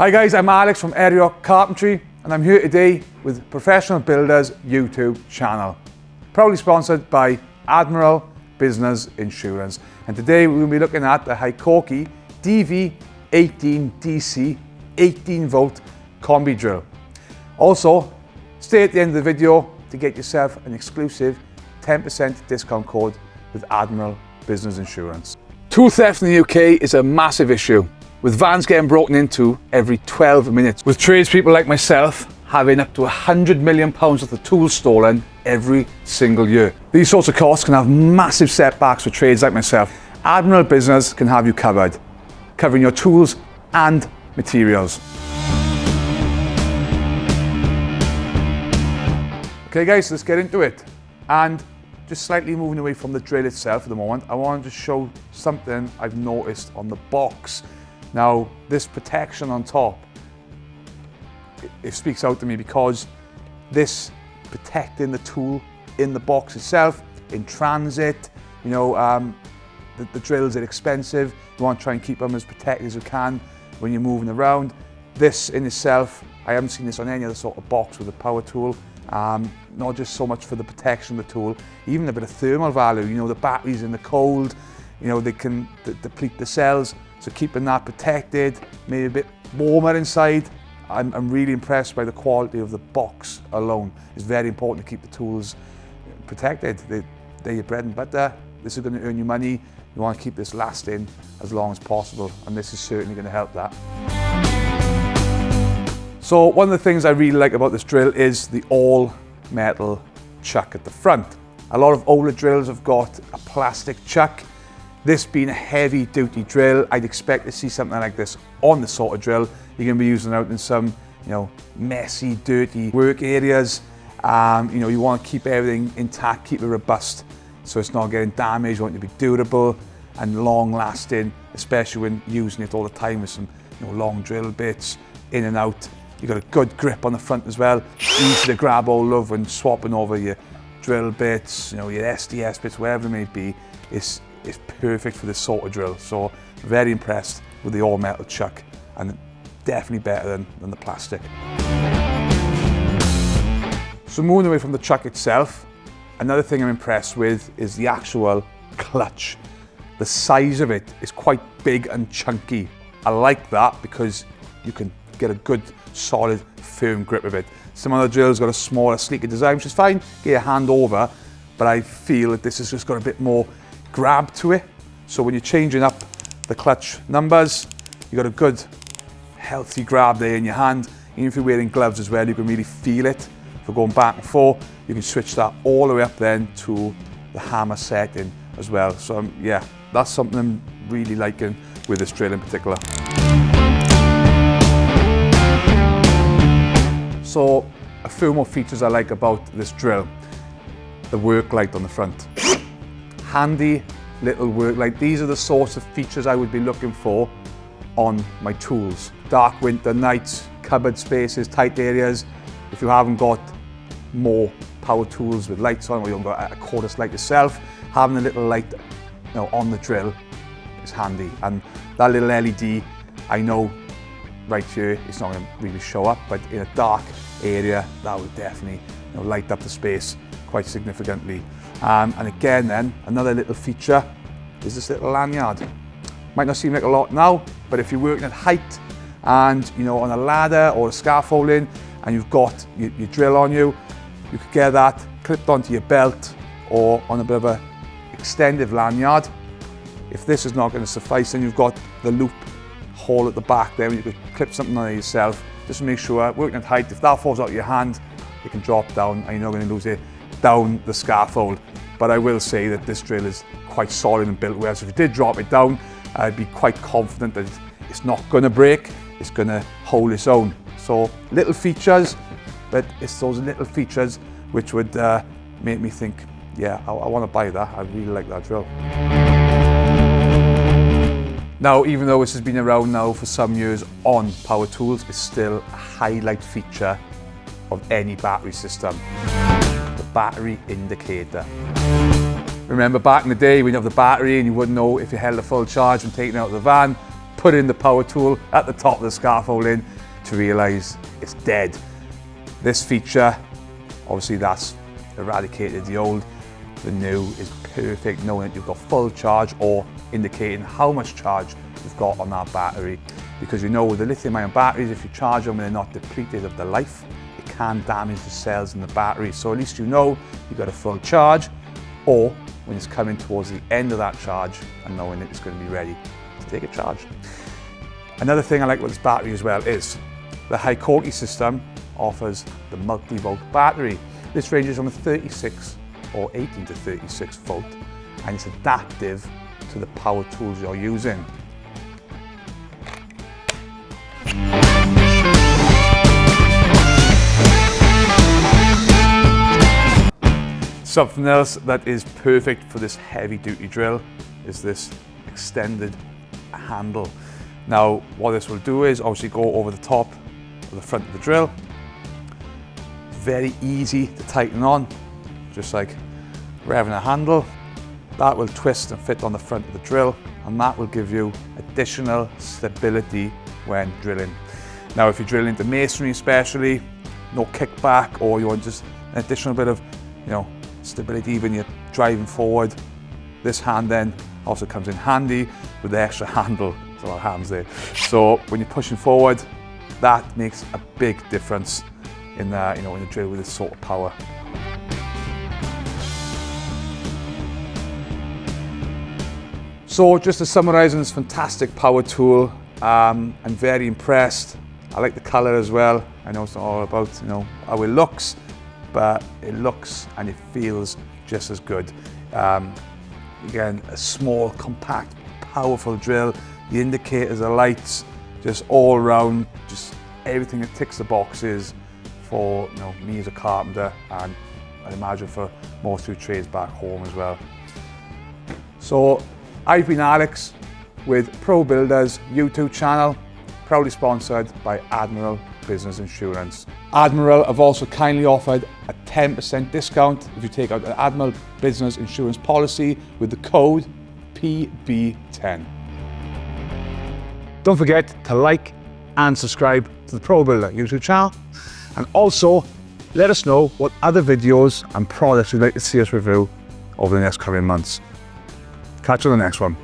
Hi guys, I'm Alex from Errioc Carpentry and I'm here today with Professional Builders YouTube channel. Proudly sponsored by Admiral Business Insurance. And today we'll be looking at the HiKOKI DV18DC 18v Combi Drill. Also, stay at the end of the video to get yourself an exclusive 10% discount code with Admiral Business Insurance. Tool theft in the UK is a massive issue, with vans getting broken into every 12 minutes, with tradespeople like myself having up to £100 million worth of tools stolen every single year. These sorts of costs can have massive setbacks for trades like myself. Admiral Business can have you covered, covering your tools and materials. Okay guys, let's get into it. And just slightly moving away from the drill itself at the moment, I wanted to show something I've noticed on the box. Now, this protection on top, it speaks out to me because this protecting the tool in the box itself, in transit, you know, the drills are expensive. You want to try and keep them as protected as you can when you're moving around. This in itself, I haven't seen this on any other sort of box with a power tool. Not just so much for the protection of the tool, even a bit of thermal value. You know, the batteries in the cold, you know, they can deplete the cells. So keeping that protected, maybe a bit warmer inside. I'm really impressed by the quality of the box alone. It's very important to keep the tools protected. They're your bread and butter. This is going to earn you money. You want to keep this lasting as long as possible, and this is certainly going to help that. So one of the things I really like about this drill is the all metal chuck at the front. A lot of older drills have got a plastic chuck. This being a heavy duty drill, I'd expect to see something like this on the sort of drill you're going to be using out in some, you know, messy, dirty work areas. You know, you want to keep everything intact, keep it robust, so it's not getting damaged. You want it to be durable and long lasting, especially when using it all the time with some, you know, long drill bits in and out. You've got a good grip on the front as well, easy to grab hold of when swapping over your drill bits, you know, your SDS bits, whatever it may be. It's perfect for this sort of drill. So very impressed with the all metal chuck, and definitely better than the plastic. So moving away from the chuck itself, another thing I'm impressed with is the actual clutch. The size of it is quite big and chunky. I like that because you can get a good, solid, firm grip of it. Some other drills got a smaller, sleeker design, which is fine, get your hand over, but I feel that this has just got a bit more grab to it. So when you're changing up the clutch numbers, you got a good, healthy grab there in your hand. Even if you're wearing gloves as well, you can really feel it. For going back and forth, you can switch that all the way up then to the hammer setting as well. So yeah, that's something I'm really liking with this drill in particular. So a few more features I like about this drill. The work light on the front. Handy little work light. These are the sorts of features I would be looking for on my tools. Dark winter nights, cupboard spaces, tight areas. If you haven't got more power tools with lights on, or you haven't got a cordless light yourself, having a little light, you know, on the drill is handy. And that little LED, I know right here it's not going to really show up, but in a dark area that would definitely, you know, light up the space quite significantly. And again then, another little feature is this little lanyard. Might not seem like a lot now, but if you're working at height and, you know, on a ladder or a scaffolding and you've got your drill on you, you could get that clipped onto your belt or on a bit of a extended lanyard. If this is not going to suffice, then you've got the loop hole at the back there where you could clip something on it yourself. Just to make sure, working at height, if that falls out of your hand, it can drop down and you're not going to lose it down the scaffold. But I will say that this drill is quite solid and built well, so if you did drop it down, I'd be quite confident that it's not going to break, it's going to hold its own. So little features, but it's those little features which would make me think, yeah, I want to buy that. I really like that drill. Now, even though this has been around now for some years on power tools, it's still a highlight feature of any battery system. The battery indicator. Remember back in the day when you have the battery and you wouldn't know if you held a full charge when taking it out of the van, put in the power tool at the top of the scaffolding to realise it's dead. This feature, obviously that's eradicated the old. The new is perfect, knowing that you've got full charge or indicating how much charge you've got on that battery. Because you know with the lithium ion batteries, if you charge them and they're not depleted of the life, it can damage the cells in the battery. So at least you know you've got a full charge, or when it's coming towards the end of that charge and knowing that it's going to be ready to take a charge. Another thing I like with this battery as well is the HiKOKI system offers the multi-volt battery. This ranges from a 36 or 18 to 36 volt, and it's adaptive to the power tools you're using. Something else that is perfect for this heavy duty drill is this extended handle. Now what this will do is obviously go over the top of the front of the drill. Very easy to tighten on, just like revving a handle. That will twist and fit on the front of the drill, and that will give you additional stability when drilling. Now if you're drilling into masonry especially, no kickback, or you want just an additional bit of, stability when you're driving forward, this hand then also comes in handy with the extra handle. There's a lot of hands there. So when you're pushing forward, that makes a big difference in the drill with this sort of power. So just to summarise on this fantastic power tool, I'm very impressed. I like the colour as well. I know it's not all about how it looks, but it looks and it feels just as good. Again, a small, compact, powerful drill. The indicators, the lights, just all around, just everything that ticks the boxes for me as a carpenter, and I'd imagine for most who trades back home as well. So I've been Alex with Pro Builders YouTube channel, proudly sponsored by Admiral Business Insurance. Admiral have also kindly offered a 10% discount if you take out an Admiral Business Insurance policy with the code PB10. Don't forget to like and subscribe to the Pro Builder YouTube channel, and also let us know what other videos and products you'd like to see us review over the next coming months. Catch you on the next one.